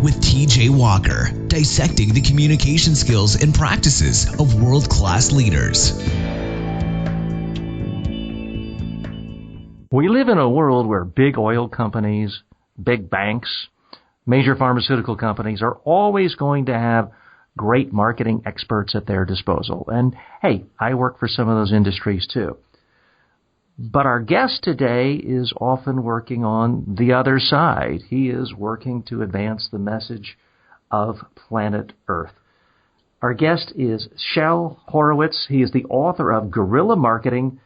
with TJ Walker, dissecting the communication skills and practices of world-class leaders. We live in a world where big oil companies, big banks, major pharmaceutical companies are always going to have great marketing experts at their disposal. And hey, I work for some of those industries too. But our guest today is often working on the other side. He is working to advance the message of planet Earth. Our guest is Shel Horowitz. He is the author of Guerrilla Marketing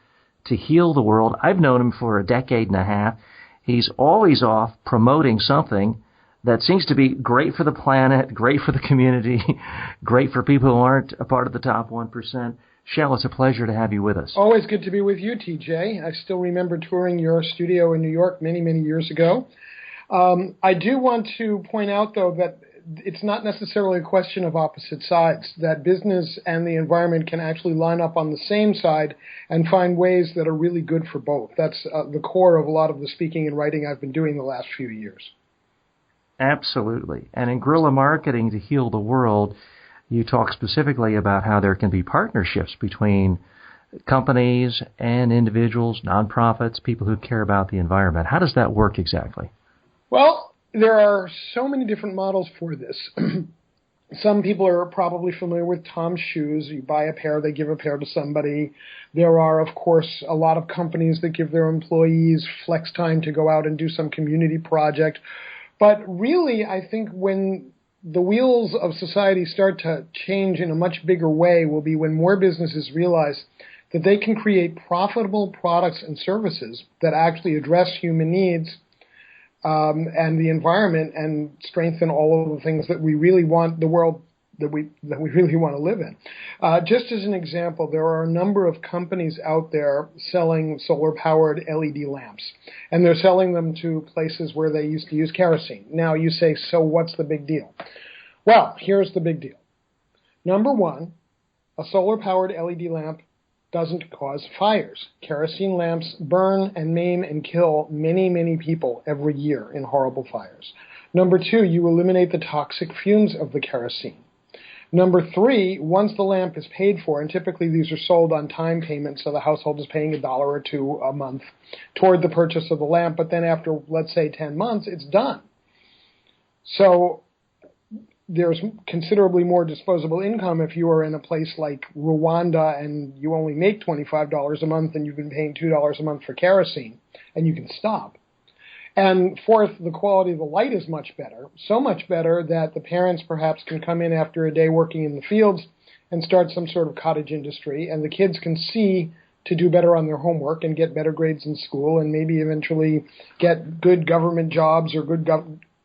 to Heal the World. I've known him for a decade and a half. He's always off promoting something that seems to be great for the planet, great for the community, great for people who aren't a part of the top 1%. Shel, it's a pleasure to have you with us. Always good to be with you, TJ. I still remember touring your studio in New York many, many years ago. I do want to point out, though, that it's not necessarily a question of opposite sides, that business and the environment can actually line up on the same side and find ways that are really good for both. That's the core of a lot of the speaking and writing I've been doing the last few years. Absolutely. And in Guerrilla Marketing to Heal the World, you talk specifically about how there can be partnerships between companies and individuals, nonprofits, people who care about the environment. How does that work exactly? Well, there are so many different models for this. Some people are probably familiar with Tom's shoes. You buy a pair, they give a pair to somebody. There are, of course, a lot of companies that give their employees flex time to go out and do some community project. But really, I think when the wheels of society start to change in a much bigger way will be when more businesses realize that they can create profitable products and services that actually address human needs and the environment and strengthen all of the things that we really want the world that we really want to live in. Just as an example, there are a number of companies out there selling solar-powered LED lamps, and they're selling them to places where they used to use kerosene. Now you say, so what's the big deal? Well, here's the big deal. Number one, a solar-powered LED lamp doesn't cause fires. Kerosene lamps burn and maim and kill many, many people every year in horrible fires. Number two, you eliminate the toxic fumes of the kerosene. Number three, once the lamp is paid for, and typically these are sold on time payments, so the household is paying $1 or $2 a month toward the purchase of the lamp, but then after, let's say, 10 months, it's done. So there's considerably more disposable income if you are in a place like Rwanda and you only make $25 a month and you've been paying $2 a month for kerosene, and you can stop. And fourth, the quality of the light is much better, so much better that the parents perhaps can come in after a day working in the fields and start some sort of cottage industry, and the kids can see to do better on their homework and get better grades in school and maybe eventually get good government jobs or good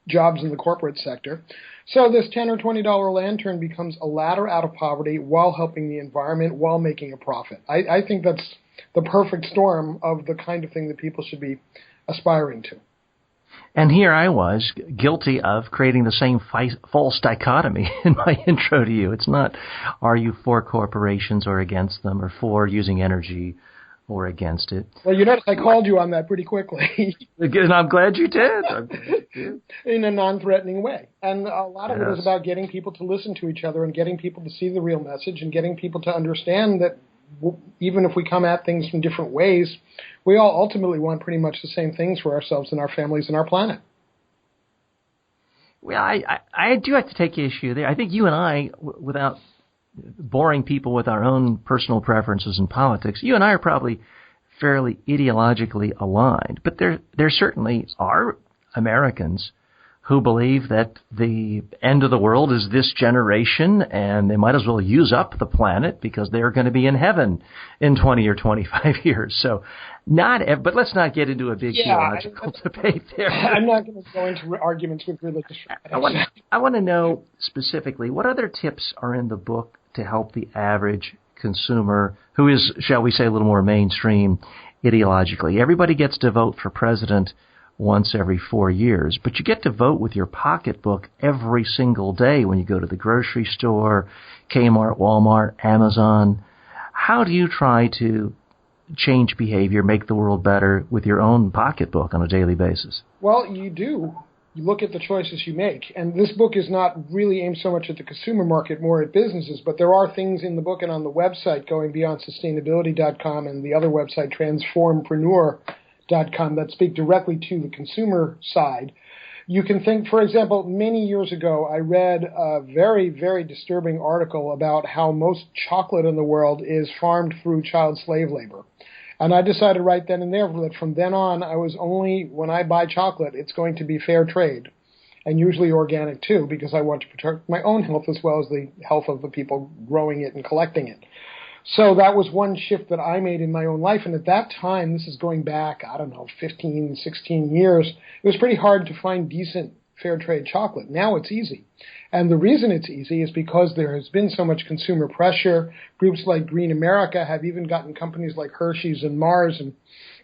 jobs in the corporate sector. So this $10 or $20 lantern becomes a ladder out of poverty while helping the environment, while making a profit. I think that's the perfect storm of the kind of thing that people should be aspiring to. And here I was, guilty of creating the same false dichotomy in my intro to you. It's not, are you for corporations or against them, or for using energy or against it? Well, you notice I called you on that pretty quickly. And I'm glad you did. In a non-threatening way. And a lot of it is about getting people to listen to each other and getting people to see the real message and getting people to understand that even if we come at things from different ways, we all ultimately want pretty much the same things for ourselves and our families and our planet. Well, I do have to take issue there. I think you and I, without boring people with our own personal preferences in politics, you and I are probably fairly ideologically aligned. But there certainly are Americans who believe that the end of the world is this generation, and they might as well use up the planet because they're going to be in heaven in 20 or 25 years. So but let's not get into a big theological debate there. I'm not going to go into arguments with religious fanatics. I want to know specifically, what other tips are in the book to help the average consumer who is, shall we say, a little more mainstream ideologically? Everybody gets to vote for president once every 4 years, but you get to vote with your pocketbook every single day when you go to the grocery store, Kmart, Walmart, Amazon. How do you try to change behavior, make the world better with your own pocketbook on a daily basis? Well, you do you look at the choices you make. And this book is not really aimed so much at the consumer market, more at businesses, but there are things in the book and on the website, goingbeyondsustainability.com, and the other website, transformpreneur.com, that speak directly to the consumer side. You can think, for example, many years ago, I read a very, very disturbing article about how most chocolate in the world is farmed through child slave labor. And I decided right then and there that from then on, when I buy chocolate, it's going to be fair trade, and usually organic too, because I want to protect my own health as well as the health of the people growing it and collecting it. So that was one shift that I made in my own life. And at that time, this is going back, 15, 16 years, it was pretty hard to find decent fair trade chocolate. Now it's easy. And the reason it's easy is because there has been so much consumer pressure. Groups like Green America have even gotten companies like Hershey's and Mars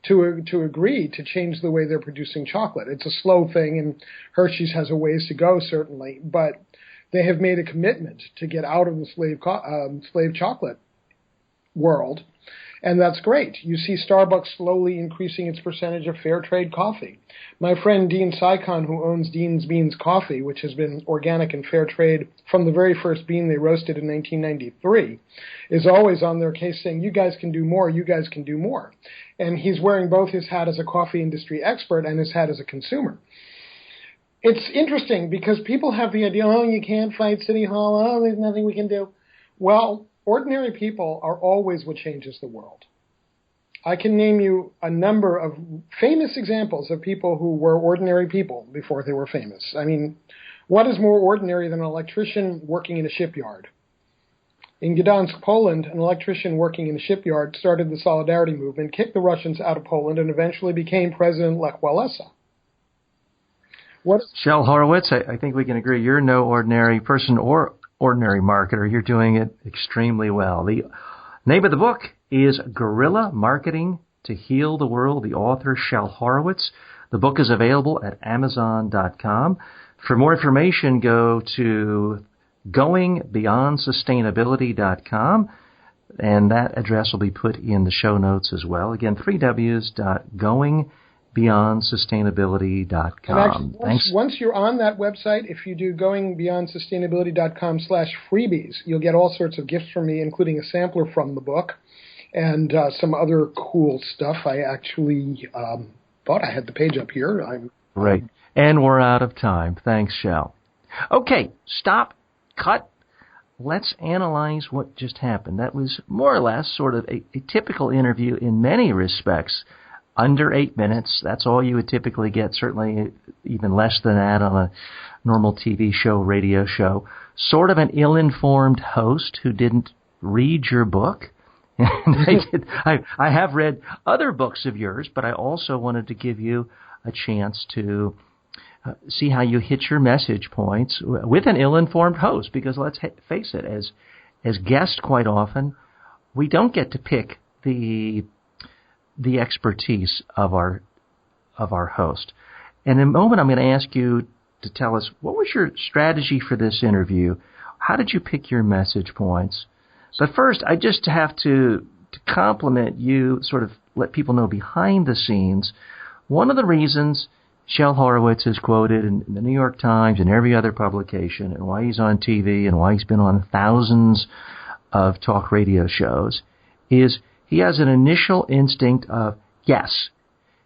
to agree to change the way they're producing chocolate. It's a slow thing, and Hershey's has a ways to go, certainly. But they have made a commitment to get out of the slave chocolate world. And that's great. You see Starbucks slowly increasing its percentage of fair trade coffee. My friend Dean Sycon, who owns Dean's Beans Coffee, which has been organic and fair trade from the very first bean they roasted in 1993, is always on their case saying, you guys can do more, you guys can do more. And he's wearing both his hat as a coffee industry expert and his hat as a consumer. It's interesting because people have the idea, you can't fight City Hall, there's nothing we can do. Well, ordinary people are always what changes the world. I can name you a number of famous examples of people who were ordinary people before they were famous. I mean, what is more ordinary than an electrician working in a shipyard? In Gdansk, Poland, an electrician working in a shipyard started the Solidarity movement, kicked the Russians out of Poland, and eventually became President Lech Walesa. Shel Horowitz, I think we can agree you're no ordinary person or ordinary marketer. You're doing it extremely well. The name of the book is Guerrilla Marketing to Heal the World. The author, Shel Horowitz. The book is available at Amazon.com. For more information, go to goingbeyondsustainability.com, and that address will be put in the show notes as well. Again, www.goingbeyondsustainability.com. And actually, once you're on that website, if you do goingbeyondsustainability.com/freebies, you'll get all sorts of gifts from me, including a sampler from the book and some other cool stuff. I actually thought I had the page up here. Right. And we're out of time. Thanks, Shel. Okay, stop, cut. Let's analyze what just happened. That was more or less sort of a typical interview in many respects. Under 8 minutes, that's all you would typically get, certainly even less than that on a normal TV show, radio show. Sort of an ill-informed host who didn't read your book. And I have read other books of yours, but I also wanted to give you a chance to see how you hit your message points with an ill-informed host, because let's face it, as guests quite often, we don't get to pick the expertise of our host. And in a moment, I'm going to ask you to tell us, what was your strategy for this interview? How did you pick your message points? But first, I just have to compliment you, sort of let people know behind the scenes. One of the reasons Shel Horowitz is quoted in the New York Times and every other publication, and why he's on TV and why he's been on thousands of talk radio shows, is he has an initial instinct of yes.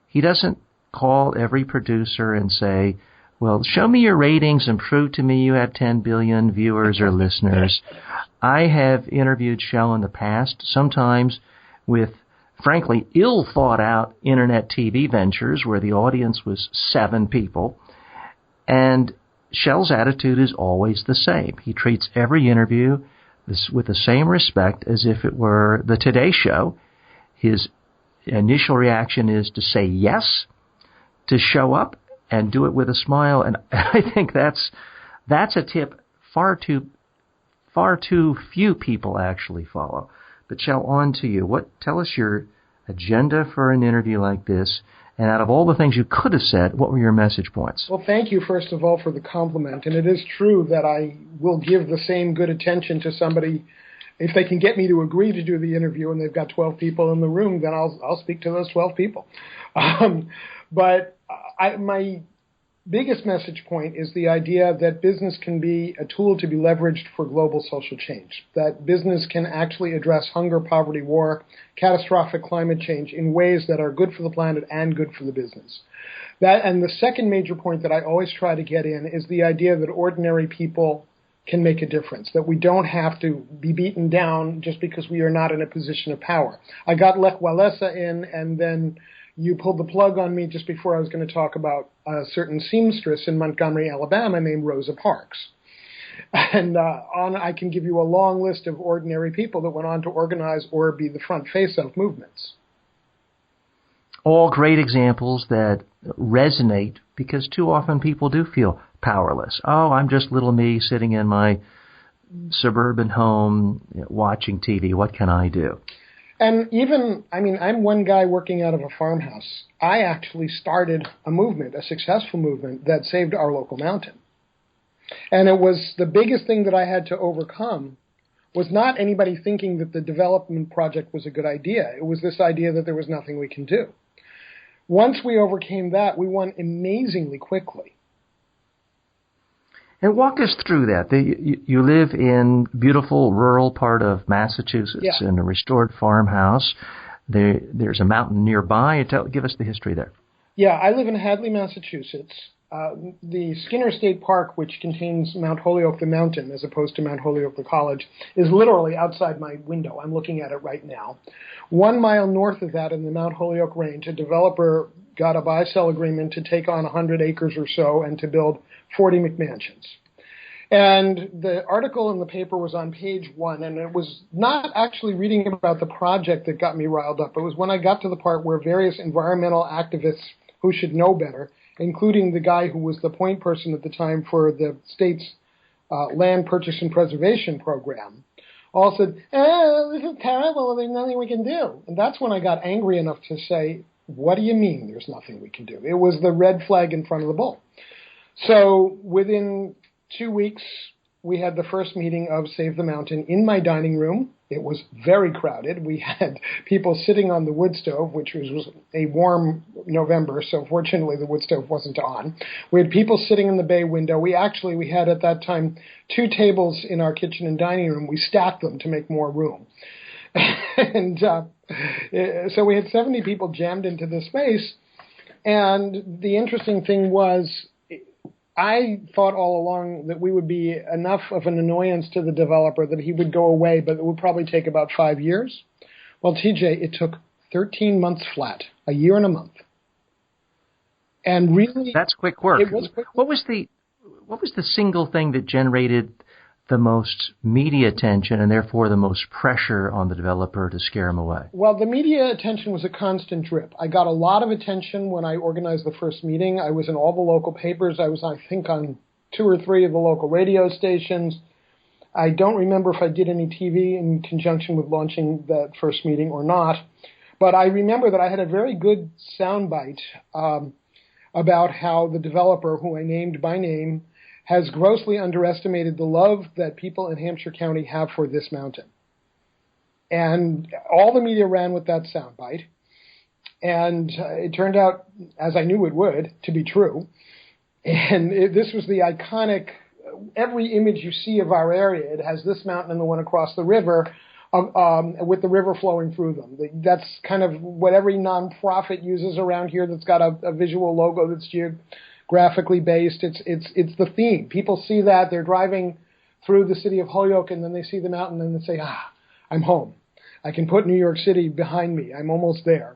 He doesn't call every producer and say, well, show me your ratings and prove to me you have 10 billion viewers or listeners. I have interviewed Shel in the past, sometimes with, frankly, ill-thought-out internet TV ventures where the audience was 7 people. And Shel's attitude is always the same. He treats every interview with the same respect as if it were the Today Show. His initial reaction is to say yes, to show up, and do it with a smile. And I think that's a tip far too few people actually follow. But Shel, on to you. Tell us your agenda for an interview like this, and out of all the things you could have said, what were your message points? Well, thank you, first of all, for the compliment. And it is true that I will give the same good attention to somebody. If they can get me to agree to do the interview and they've got 12 people in the room, then I'll speak to those 12 people. But my biggest message point is the idea that business can be a tool to be leveraged for global social change, that business can actually address hunger, poverty, war, catastrophic climate change in ways that are good for the planet and good for the business. And the second major point that I always try to get in is the idea that ordinary people can make a difference, that we don't have to be beaten down just because we are not in a position of power. I got Lech Walesa in, and then you pulled the plug on me just before I was going to talk about a certain seamstress in Montgomery, Alabama named Rosa Parks. And I can give you a long list of ordinary people that went on to organize or be the front face of movements. All great examples that resonate because too often people do feel powerless. Oh, I'm just little me sitting in my suburban home watching TV. What can I do? And even, I'm one guy working out of a farmhouse. I actually started a movement, a successful movement that saved our local mountain. And it was the biggest thing that I had to overcome was not anybody thinking that the development project was a good idea. It was this idea that there was nothing we can do. Once we overcame that, we won amazingly quickly. And walk us through that. You live in beautiful rural part of Massachusetts in a restored farmhouse. There's a mountain nearby. Give us the history there. Yeah, I live in Hadley, Massachusetts. The Skinner State Park, which contains Mount Holyoke the mountain as opposed to Mount Holyoke the college, is literally outside my window. I'm looking at it right now. 1 mile north of that in the Mount Holyoke range, a developer got a buy-sell agreement to take on 100 acres or so and to build 40 McMansions. And the article in the paper was on page 1, and it was not actually reading about the project that got me riled up. It was when I got to the part where various environmental activists who should know better, including the guy who was the point person at the time for the state's land purchase and preservation program, all said, this is terrible, there's nothing we can do. And that's when I got angry enough to say, what do you mean there's nothing we can do? It was the red flag in front of the bull. So within 2 weeks, we had the first meeting of Save the Mountain in my dining room. It was very crowded. We had people sitting on the wood stove, which was a warm November, so fortunately the wood stove wasn't on. We had people sitting in the bay window. We had at that time 2 tables in our kitchen and dining room. We stacked them to make more room. And so we had 70 people jammed into this space. And the interesting thing was, I thought all along that we would be enough of an annoyance to the developer that he would go away, but it would probably take about 5 years. Well, TJ, it took 13 months flat, a year and a month. And really, that's quick work. It was quick work. What was the single thing that generated the most media attention and therefore the most pressure on the developer to scare him away? Well, the media attention was a constant drip. I got a lot of attention when I organized the first meeting. I was in all the local papers. I was, I think, on 2 or 3 of the local radio stations. I don't remember if I did any TV in conjunction with launching that first meeting or not. But I remember that I had a very good soundbite about how the developer, who I named by name, has grossly underestimated the love that people in Hampshire County have for this mountain. And all the media ran with that soundbite. And it turned out, as I knew it would, to be true. And this was the iconic, every image you see of our area, it has this mountain and the one across the river, with the river flowing through them. That's kind of what every nonprofit uses around here that's got a visual logo that's geographically based. It's the theme. People see that, they're driving through the city of Holyoke, and then they see the mountain and they say, I'm home. I can put New York City behind me. I'm almost there.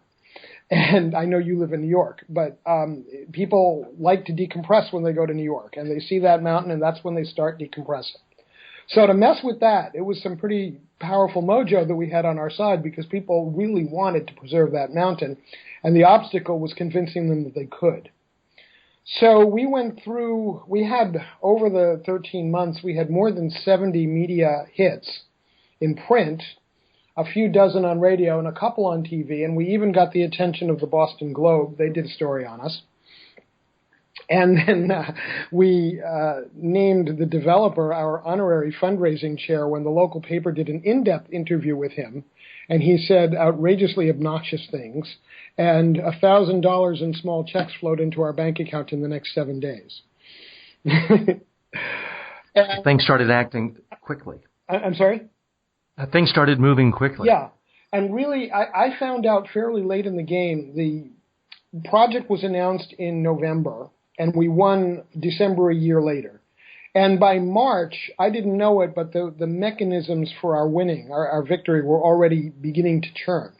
And I know you live in New York, but people like to decompress when they go to New York, and they see that mountain, and that's when they start decompressing. So to mess with that, it was some pretty powerful mojo that we had on our side, because people really wanted to preserve that mountain, and the obstacle was convincing them that they could. So we had, over the 13 months, we had more than 70 media hits in print, a few dozen on radio, and a couple on TV, and we even got the attention of the Boston Globe. They did a story on us. And then we named the developer our honorary fundraising chair when the local paper did an in-depth interview with him. and he said outrageously obnoxious things, and $1,000 in small checks flowed into our bank account in the next 7 days. Things started acting quickly. I'm sorry? Things started moving quickly. Yeah. And really, I found out fairly late in the game. The project was announced in November, and we won December a year later. And by March, I didn't know it, but the mechanisms for our winning, our victory, were already beginning to churn.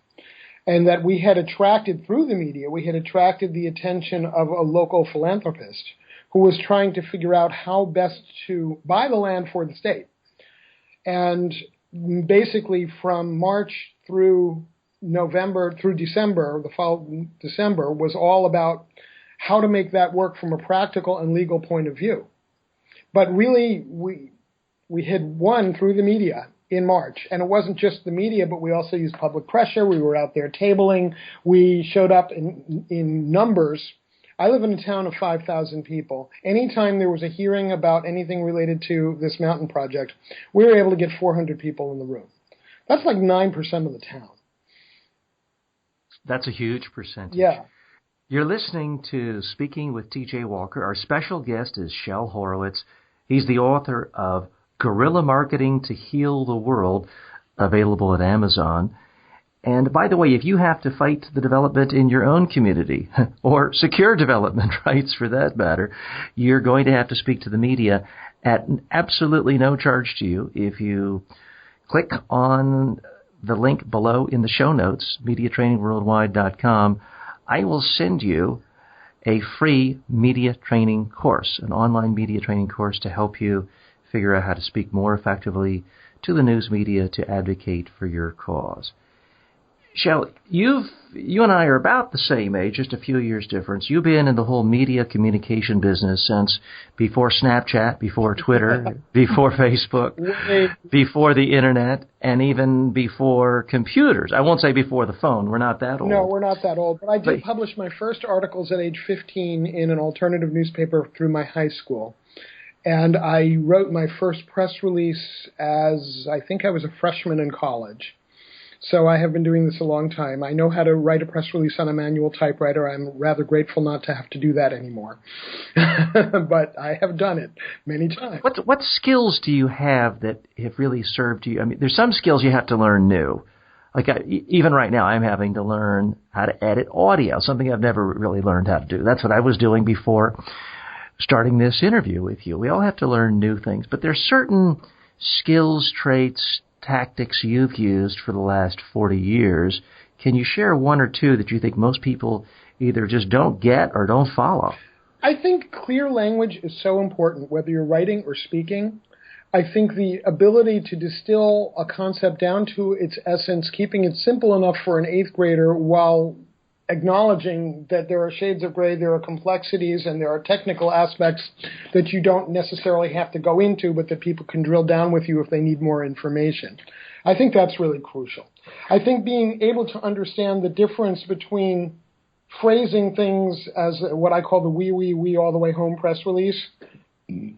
And that we had attracted, through the media, we had attracted the attention of a local philanthropist who was trying to figure out how best to buy the land for the state. And basically from March through December, the following December, was all about how to make that work from a practical and legal point of view. But really, we had won through the media in March. And it wasn't just the media, but we also used public pressure. We were out there tabling. We showed up in numbers. I live in a town of 5,000 people. Anytime there was a hearing about anything related to this mountain project, we were able to get 400 people in the room. That's like 9% of the town. That's a huge percentage. Yeah. You're listening to Speaking with T.J. Walker. Our special guest is Shel Horowitz. He's the author of Guerrilla Marketing to Heal the World, available at Amazon. And by the way, if you have to fight the development in your own community, or secure development rights for that matter, you're going to have to speak to the media at absolutely no charge to you. If you click on the link below in the show notes, mediatrainingworldwide.com, I will send you a free media training course, an online media training course to help you figure out how to speak more effectively to the news media to advocate for your cause. Shel, you and I are about the same age, just a few years difference. You've been in the whole media communication business since before Snapchat, before Twitter, before Facebook, before the Internet, and even before computers. I won't say before the phone. We're not that old. No, we're not that old. But I did publish my first articles at age 15 in an alternative newspaper through my high school. And I wrote my first press release as I think I was a freshman in college. So I have been doing this a long time. I know how to write a press release on a manual typewriter. I'm rather grateful not to have to do that anymore. But I have done it many times. What skills do you have that have really served you? I mean, there's some skills you have to learn new. Like even right now, I'm having to learn how to edit audio, something I've never really learned how to do. That's what I was doing before starting this interview with you. We all have to learn new things, but there's certain skills, traits, tactics you've used for the last 40 years. Can you share one or two that you think most people either just don't get or don't follow? I think clear language is so important, whether you're writing or speaking. I think the ability to distill a concept down to its essence, keeping it simple enough for an eighth grader while acknowledging that there are shades of gray, there are complexities, and there are technical aspects that you don't necessarily have to go into, but that people can drill down with you if they need more information. I think that's really crucial. I think being able to understand the difference between phrasing things as what I call the we all the way home press release,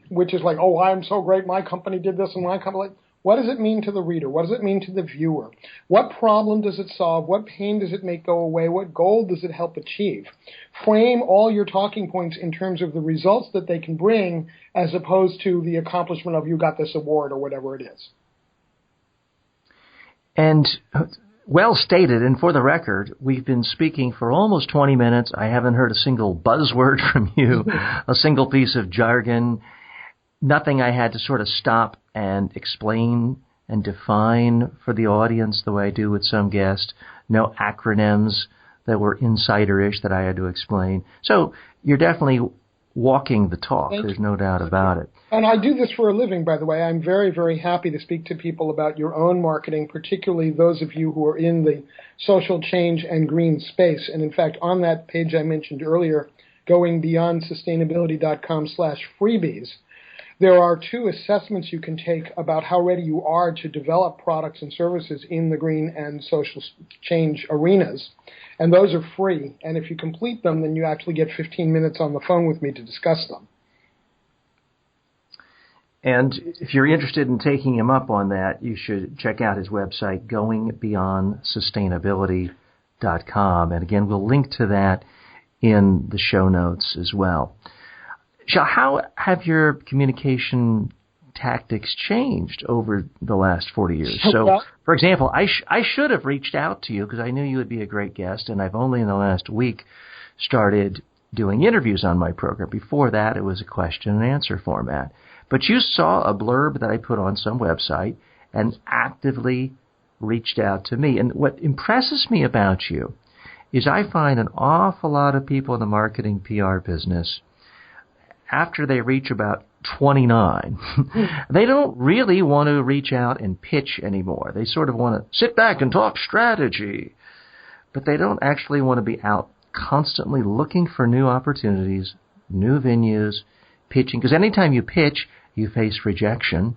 which is like, oh, I'm so great, my company did this, and my company... Like, what does it mean to the reader? What does it mean to the viewer? What problem does it solve? What pain does it make go away? What goal does it help achieve? Frame all your talking points in terms of the results that they can bring as opposed to the accomplishment of you got this award or whatever it is. And well stated, and for the record, we've been speaking for almost 20 minutes. I haven't heard a single buzzword from you, a single piece of jargon. Nothing I had to sort of stop and explain and define for the audience the way I do with some guests. No acronyms that were insider-ish that I had to explain. So you're definitely walking the talk. There's no doubt about it. And I do this for a living, by the way. I'm very, very happy to speak to people about your own marketing, particularly those of you who are in the social change and green space. And in fact, on that page I mentioned earlier, goingbeyondsustainability.com/freebies, there are 2 assessments you can take about how ready you are to develop products and services in the green and social change arenas. And those are free. And if you complete them, then you actually get 15 minutes on the phone with me to discuss them. And if you're interested in taking him up on that, you should check out his website, goingbeyondsustainability.com. And again, we'll link to that in the show notes as well. Shal, how have your communication tactics changed over the last 40 years? So, for example, I should have reached out to you because I knew you would be a great guest, and I've only in the last week started doing interviews on my program. Before that, it was a question and answer format. But you saw a blurb that I put on some website and actively reached out to me. And what impresses me about you is I find an awful lot of people in the marketing PR business, after they reach about 29, they don't really want to reach out and pitch anymore. They sort of want to sit back and talk strategy, but they don't actually want to be out constantly looking for new opportunities, new venues, pitching. Because anytime you pitch, you face rejection.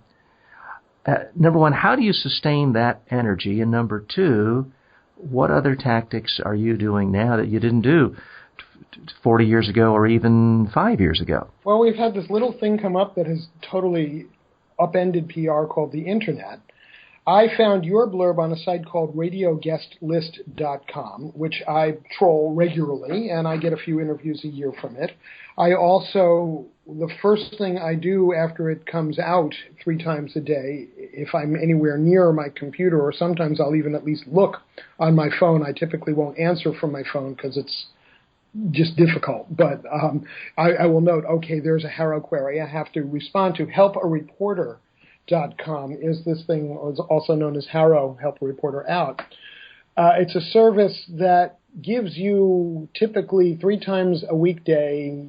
Number one, how do you sustain that energy? And number two, what other tactics are you doing now that you didn't do 40 years ago or even 5 years ago? Well, we've had this little thing come up that has totally upended PR called the Internet. I found your blurb on a site called radioguestlist.com, which I troll regularly, and I get a few interviews a year from it. I also, the first thing I do after it comes out 3 times a day, if I'm anywhere near my computer, or sometimes I'll even at least look on my phone. I typically won't answer from my phone because it's just difficult, but I will note, okay, there's a Harrow query I have to respond to. HelpAReporter.com is this thing, also known as Harrow, Help a Reporter Out. It's a service that gives you typically 3 times a weekday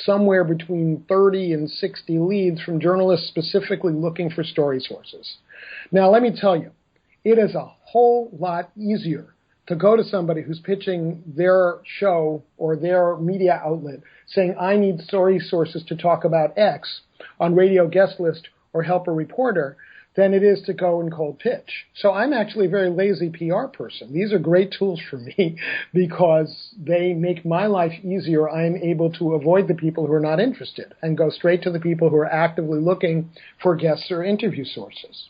somewhere between 30 and 60 leads from journalists specifically looking for story sources. Now, let me tell you, it is a whole lot easier to go to somebody who's pitching their show or their media outlet saying, I need story sources to talk about X on Radio Guest List or Help a Reporter, than it is to go and cold pitch. So I'm actually a very lazy PR person. These are great tools for me because they make my life easier. I'm able to avoid the people who are not interested and go straight to the people who are actively looking for guests or interview sources.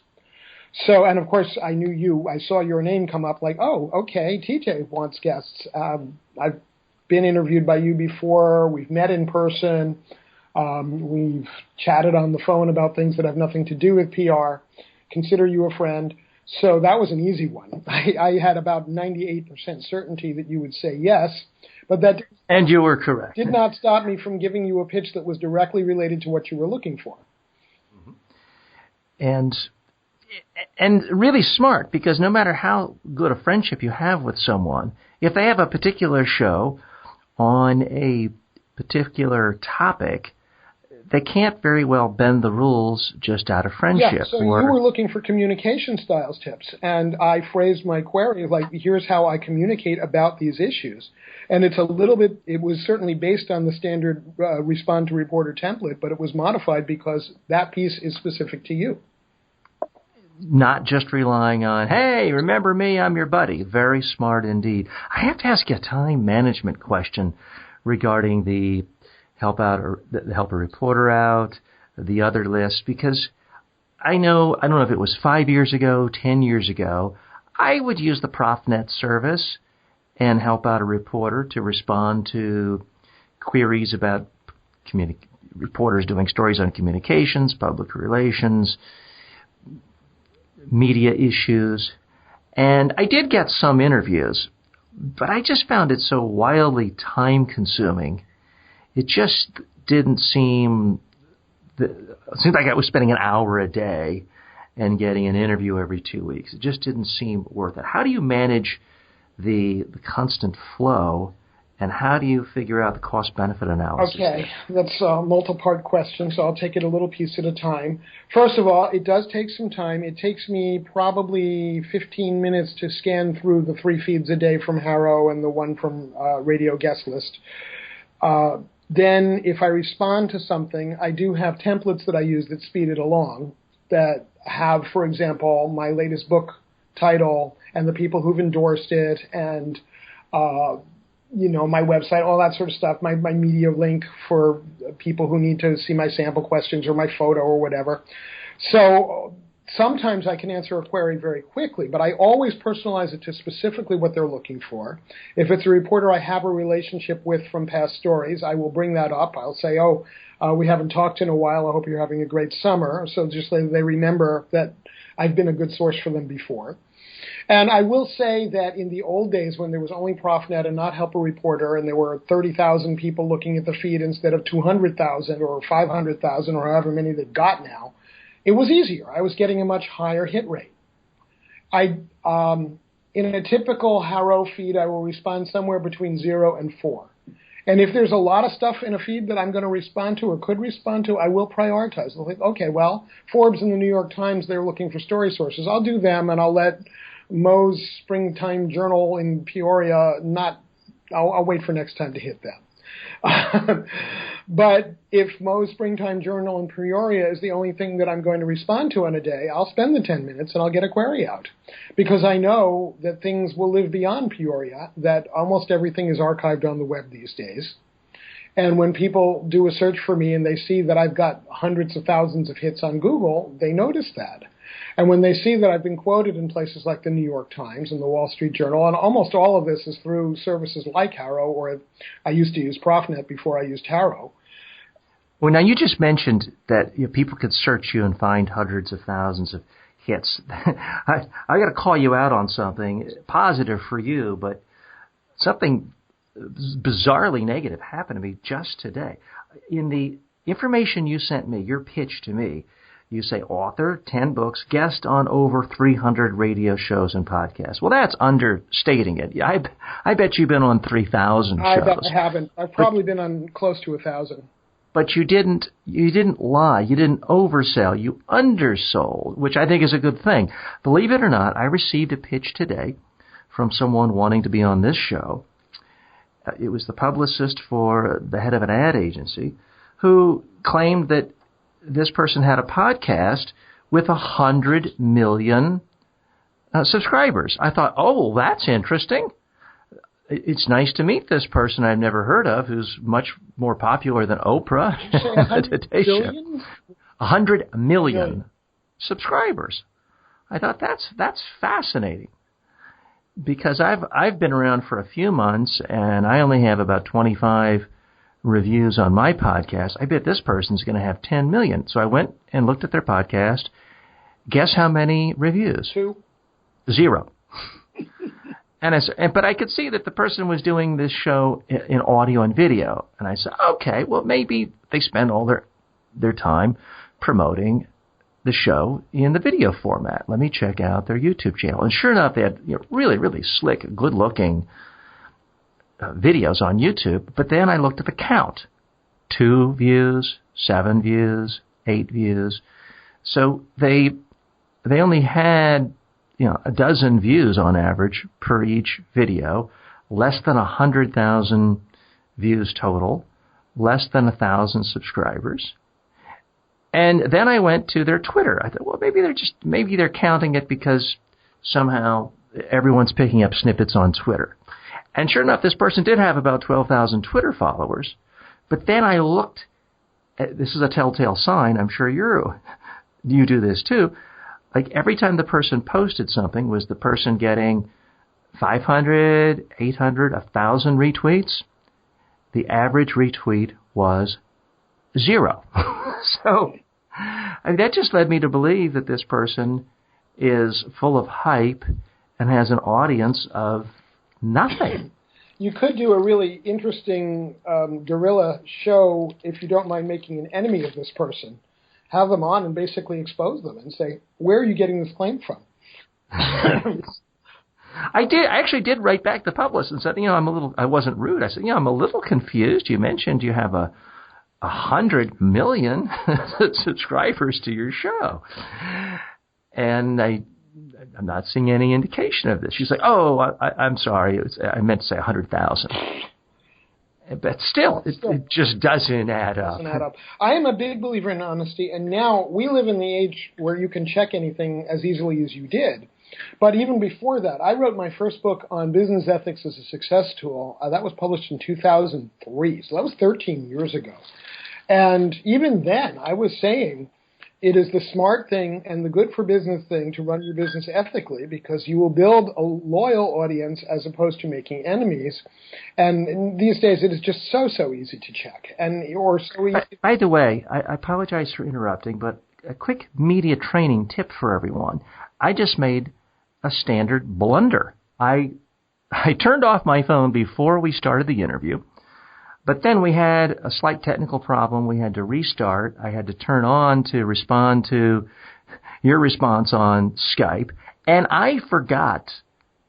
So, and of course, I knew you. I saw your name come up like, oh, okay, TJ wants guests. I've been interviewed by you before. We've met in person. We've chatted on the phone about things that have nothing to do with PR. Consider you a friend. So that was an easy one. I had about 98% certainty that you would say yes, but that and you were correct. Did not stop me from giving you a pitch that was directly related to what you were looking for. And really smart, because no matter how good a friendship you have with someone, if they have a particular show on a particular topic, they can't very well bend the rules just out of friendship. Yeah, so you were looking for communication styles tips, and I phrased my query like, here's how I communicate about these issues. And it's a little bit, it was certainly based on the standard respond to reporter template, but it was modified because that piece is specific to you. Not just relying on, hey, remember me, I'm your buddy. Very smart indeed. I have to ask you a time management question regarding the Help a Reporter Out, the other list, because I don't know if it was 5 years ago, 10 years ago, I would use the ProfNet service and help out a reporter to respond to queries about reporters doing stories on communications, public relations, media issues. And I did get some interviews, but I just found it so wildly time-consuming. It just didn't seem... It seemed like I was spending an hour a day and getting an interview every 2 weeks. It just didn't seem worth it. How do you manage the constant flow, and how do you figure out the cost-benefit analysis? Okay, that's a multi-part question, so I'll take it a little piece at a time. First of all, it does take some time. It takes me probably 15 minutes to scan through the 3 feeds a day from Harrow and the one from Radio Guest List. Then if I respond to something, I do have templates that I use that speed it along, that have, for example, my latest book title and the people who've endorsed it and my website, all that sort of stuff, my media link for people who need to see my sample questions or my photo or whatever. So sometimes I can answer a query very quickly, but I always personalize it to specifically what they're looking for. If it's a reporter I have a relationship with from past stories, I will bring that up. I'll say, we haven't talked in a while. I hope you're having a great summer. So just so they remember that I've been a good source for them before. And I will say that in the old days when there was only ProfNet and not Help a Reporter, and there were 30,000 people looking at the feed instead of 200,000 or 500,000 or however many they've got now, it was easier. I was getting a much higher hit rate. In a typical Harrow feed, I will respond somewhere between 0 and 4. And if there's a lot of stuff in a feed that I'm going to respond to or could respond to, I will prioritize. I'll think, okay, well, Forbes and the New York Times, they're looking for story sources. I'll do them, and I'll let Moe's Springtime Journal in Peoria I'll wait for next time to hit them. But if Moe's Springtime Journal in Peoria is the only thing that I'm going to respond to in a day, I'll spend the 10 minutes and I'll get a query out. Because I know that things will live beyond Peoria, that almost everything is archived on the web these days. And when people do a search for me and they see that I've got hundreds of thousands of hits on Google, they notice that. And when they see that I've been quoted in places like the New York Times and the Wall Street Journal, and almost all of this is through services like Harrow, or I used to use ProfNet before I used Harrow. Well, now you just mentioned that people could search you and find hundreds of thousands of hits. I got to call you out on something positive for you, but something bizarrely negative happened to me just today. In the information you sent me, your pitch to me, you say author, 10 books, guest on over 300 radio shows and podcasts. Well, that's understating it. I bet you've been on 3,000 shows. I bet I haven't. I've probably been on close to 1,000. But you didn't lie. You didn't oversell. You undersold, which I think is a good thing. Believe it or not, I received a pitch today from someone wanting to be on this show. It was the publicist for the head of an ad agency who claimed that this person had a podcast with 100 million subscribers. I thought, oh, that's interesting. It's nice to meet this person I've never heard of who's much more popular than Oprah and the Today Show. 100 million subscribers. I thought that's fascinating because I've been around for a few months and I only have about 25 reviews on my podcast. I bet this person's going to have 10 million. So I went and looked at their podcast. Guess how many reviews? 2. 0. But I could see that the person was doing this show in audio and video. And I said, okay, well, maybe they spend all their time promoting the show in the video format. Let me check out their YouTube channel. And sure enough, they had really, really slick, good-looking videos on YouTube. But then I looked at the count. 2 views, 7 views, 8 views. So they only had a dozen views on average per each video, less than 100,000 views total, less than 1,000 subscribers. And then I went to their Twitter. I thought, well, maybe they're counting it because somehow everyone's picking up snippets on Twitter. And sure enough, this person did have about 12,000 Twitter followers. But then I looked at, this is a telltale sign, I'm sure you do this too. Like every time the person posted something, was the person getting 500, 800, 1,000 retweets? The average retweet was 0. So that just led me to believe that this person is full of hype and has an audience of nothing. You could do a really interesting guerrilla show if you don't mind making an enemy of this person. Have them on and basically expose them and say, where are you getting this claim from? I actually did write back the publicist and said, I wasn't rude. I said, I'm a little confused. You mentioned you have 100 million subscribers to your show. And I'm not seeing any indication of this. She's like, I'm sorry. I meant to say 100,000. But still, it just doesn't add up. I am a big believer in honesty, and now we live in the age where you can check anything as easily as you did. But even before that, I wrote my first book on business ethics as a success tool. That was published in 2003, so that was 13 years ago. And even then, I was saying it is the smart thing and the good for business thing to run your business ethically, because you will build a loyal audience as opposed to making enemies. And these days, it is just so easy to check. Or so easy. By the way, I apologize for interrupting, but a quick media training tip for everyone. I just made a standard blunder. I turned off my phone before we started the interview, but then we had a slight technical problem. We had to restart. I had to turn on to respond to your response on Skype, and I forgot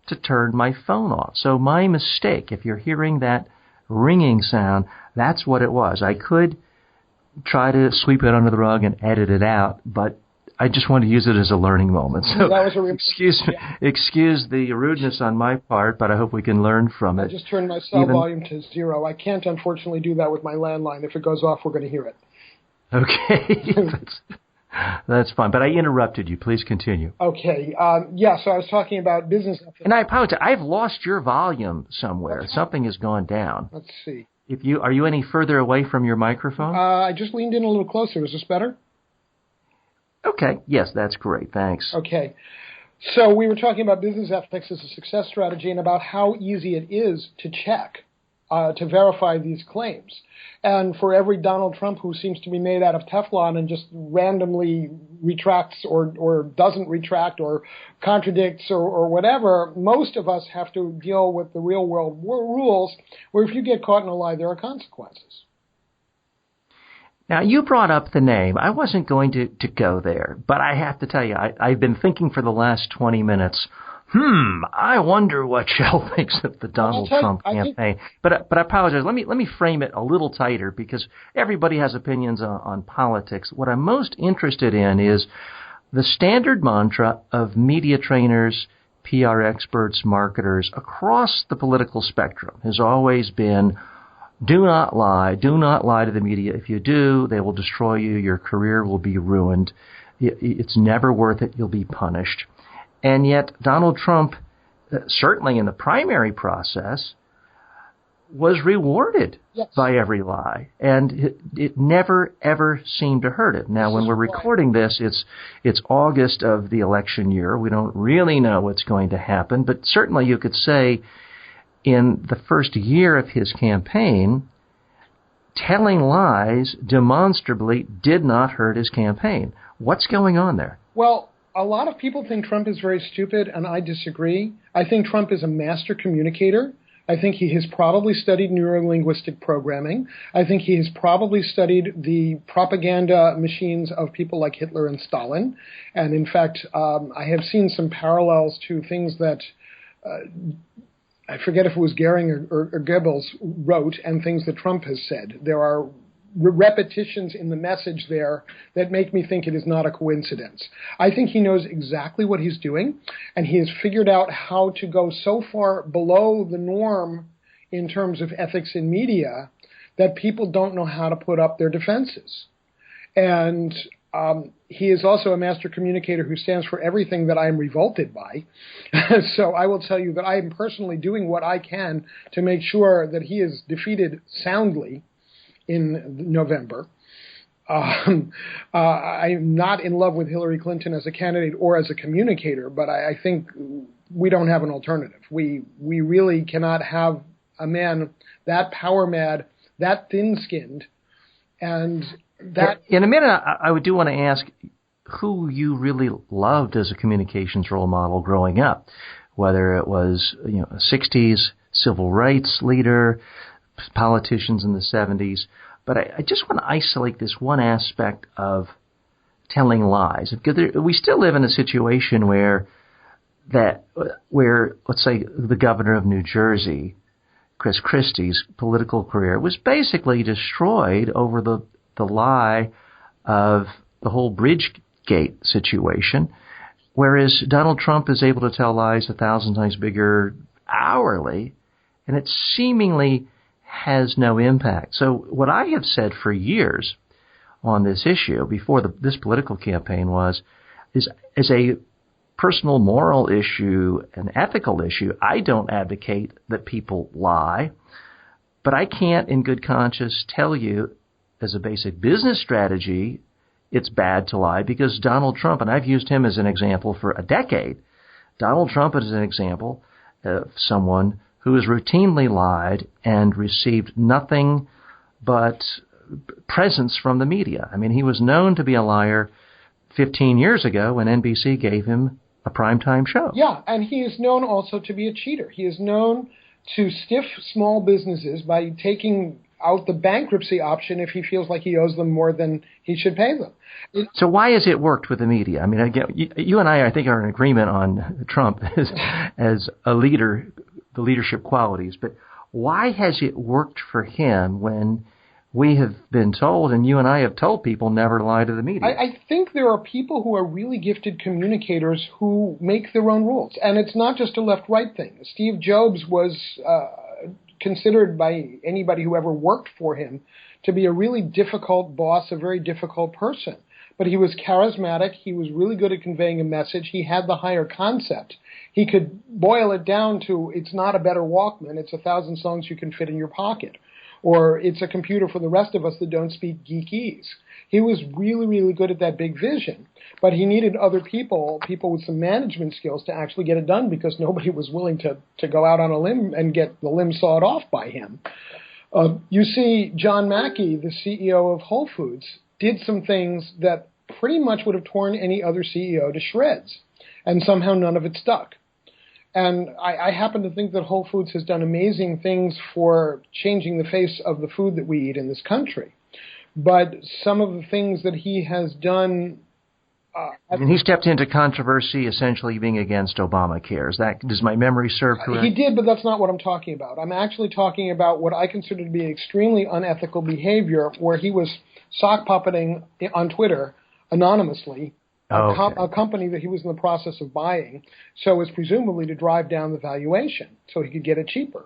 to turn my phone off. So my mistake, if you're hearing that ringing sound, that's what it was. I could try to sweep it under the rug and edit it out, but I just want to use it as a learning moment. So that was excuse the rudeness on my part, but I hope we can learn from it. I just turned my cell volume to 0. I can't, unfortunately, do that with my landline. If it goes off, we're going to hear it. Okay. That's fine. But I interrupted you. Please continue. Okay. So I was talking about business ethics. And I apologize. I've lost your volume somewhere. Something has gone down. Let's see. Are you any further away from your microphone? I just leaned in a little closer. Is this better? Okay. Yes, that's great. Thanks. Okay. So we were talking about business ethics as a success strategy and about how easy it is to check, to verify these claims. And for every Donald Trump who seems to be made out of Teflon and just randomly retracts or doesn't retract or contradicts or whatever, most of us have to deal with the real world rules where if you get caught in a lie, there are consequences. Now, you brought up the name. I wasn't going to go there, but I have to tell you, I've been thinking for the last 20 minutes, I wonder what Shell thinks of the Donald Trump campaign. But I apologize. Let me frame it a little tighter, because everybody has opinions on politics. What I'm most interested in is the standard mantra of media trainers, PR experts, marketers across the political spectrum has always been, do not lie. Do not lie to the media. If you do, they will destroy you. Your career will be ruined. It's never worth it. You'll be punished. And yet Donald Trump, certainly in the primary process, was rewarded by every lie. And it never, ever seemed to hurt it. Now, when we're recording this, it's August of the election year. We don't really know what's going to happen. But certainly you could say in the first year of his campaign, telling lies demonstrably did not hurt his campaign. What's going on there? Well, a lot of people think Trump is very stupid, and I disagree. I think Trump is a master communicator. I think he has probably studied neurolinguistic programming. I think he has probably studied the propaganda machines of people like Hitler and Stalin. And in fact, I have seen some parallels to things that I forget if it was Goering or Goebbels wrote and things that Trump has said. There are repetitions in the message there that make me think it is not a coincidence. I think he knows exactly what he's doing, and he has figured out how to go so far below the norm in terms of ethics in media that people don't know how to put up their defenses. And he is also a master communicator who stands for everything that I am revolted by. So I will tell you that I am personally doing what I can to make sure that he is defeated soundly in November. I'm not in love with Hillary Clinton as a candidate or as a communicator, but I think we don't have an alternative. We really cannot have a man that power mad, that thin-skinned, and that... In a minute, I do want to ask who you really loved as a communications role model growing up, whether it was a 60s civil rights leader, politicians in the 70s. But I just want to isolate this one aspect of telling lies. Because we still live in a situation where, let's say, the governor of New Jersey, Chris Christie's political career was basically destroyed over the lie of the whole Bridgegate situation, whereas Donald Trump is able to tell lies 1,000 times bigger hourly, and it seemingly has no impact. So what I have said for years on this issue before this political campaign is a personal moral issue, an ethical issue. I don't advocate that people lie, but I can't in good conscience tell you as a basic business strategy it's bad to lie, because Donald Trump, and I've used him as an example for a decade, Donald Trump is an example of someone who has routinely lied and received nothing but presence from the media. I mean, he was known to be a liar 15 years ago when NBC gave him a primetime show. Yeah, and he is known also to be a cheater. He is known to stiff small businesses by taking out the bankruptcy option if he feels like he owes them more than he should pay them. So why has it worked with the media? I mean, again, you and I think, are in agreement on Trump as a leader, the leadership qualities, but why has it worked for him when we have been told, and you and I have told people, never lie to the media? I think there are people who are really gifted communicators who make their own rules, and it's not just a left-right thing. Steve Jobs was considered by anybody who ever worked for him to be a really difficult boss, a very difficult person. But he was charismatic. He was really good at conveying a message. He had the higher concept. He could boil it down to, it's not a better Walkman, it's 1,000 songs you can fit in your pocket. Or it's a computer for the rest of us that don't speak geekese. He was really, really good at that big vision. But he needed other people with some management skills to actually get it done, because nobody was willing to go out on a limb and get the limb sawed off by him. You see, John Mackey, the CEO of Whole Foods, did some things that pretty much would have torn any other CEO to shreds. And somehow none of it stuck. And I happen to think that Whole Foods has done amazing things for changing the face of the food that we eat in this country. But some of the things that he has done... he stepped into controversy essentially being against Obamacare. Does my memory serve correct? He did, but that's not what I'm talking about. I'm actually talking about what I consider to be extremely unethical behavior, where he was sock puppeting on Twitter anonymously a company that he was in the process of buying, so as presumably to drive down the valuation so he could get it cheaper.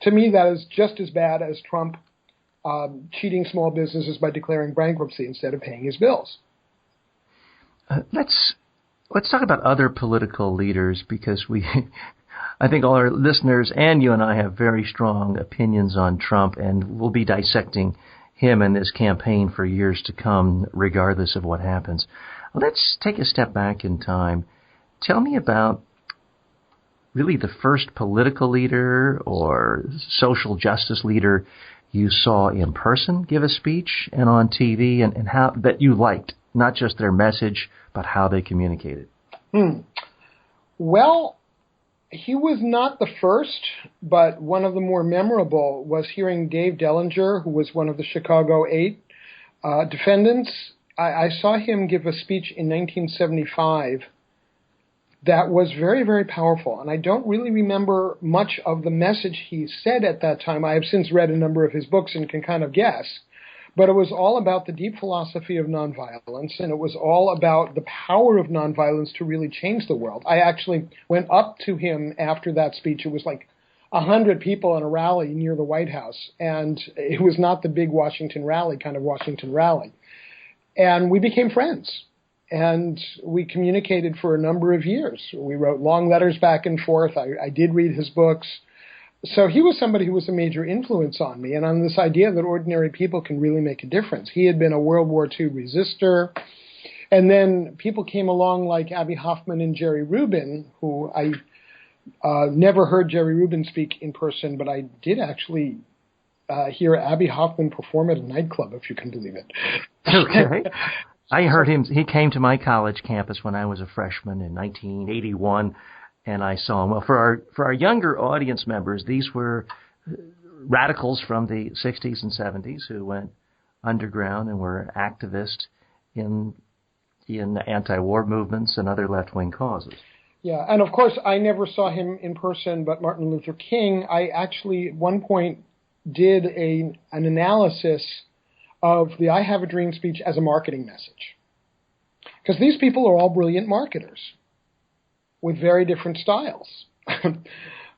To me, that is just as bad as Trump cheating small businesses by declaring bankruptcy instead of paying his bills. Let's talk about other political leaders, because I think all our listeners and you and I have very strong opinions on Trump, and we'll be dissecting him and his campaign for years to come, regardless of what happens. Let's take a step back in time. Tell me about really the first political leader or social justice leader you saw in person give a speech and on TV, and how that you liked, not just their message, but how they communicated. Well, he was not the first, but one of the more memorable was hearing Dave Dellinger, who was one of the Chicago 8 defendants. I saw him give a speech in 1975 that was very, very powerful. And I don't really remember much of the message he said at that time. I have since read a number of his books and can kind of guess. But it was all about the deep philosophy of nonviolence, and it was all about the power of nonviolence to really change the world. I actually went up to him after that speech. It was like 100 people in a rally near the White House, and it was not the big Washington rally, kind of Washington rally. And we became friends, and we communicated for a number of years. We wrote long letters back and forth. I did read his books. So he was somebody who was a major influence on me, and on this idea that ordinary people can really make a difference. He had been a World War II resistor, and then people came along like Abby Hoffman and Jerry Rubin, who I never heard Jerry Rubin speak in person, but I did actually hear Abby Hoffman perform at a nightclub, if you can believe it. Okay. I heard him. He came to my college campus when I was a freshman in 1981, and I saw him. Well, for our younger audience members, these were radicals from the 60s and 70s who went underground and were activists in anti-war movements and other left-wing causes. Yeah, and of course, I never saw him in person, but Martin Luther King, I actually at one point did an analysis of the I Have a Dream speech as a marketing message. Because these people are all brilliant marketers with very different styles.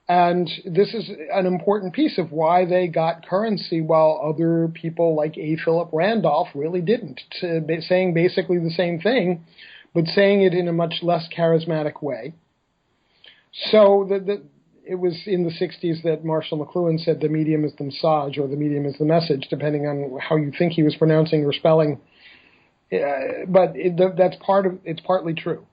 And this is an important piece of why they got currency while other people like A. Philip Randolph really didn't, saying basically the same thing, but saying it in a much less charismatic way. So it was in the 60s that Marshall McLuhan said the medium is the massage or the medium is the message, depending on how you think he was pronouncing or spelling. But it's partly true.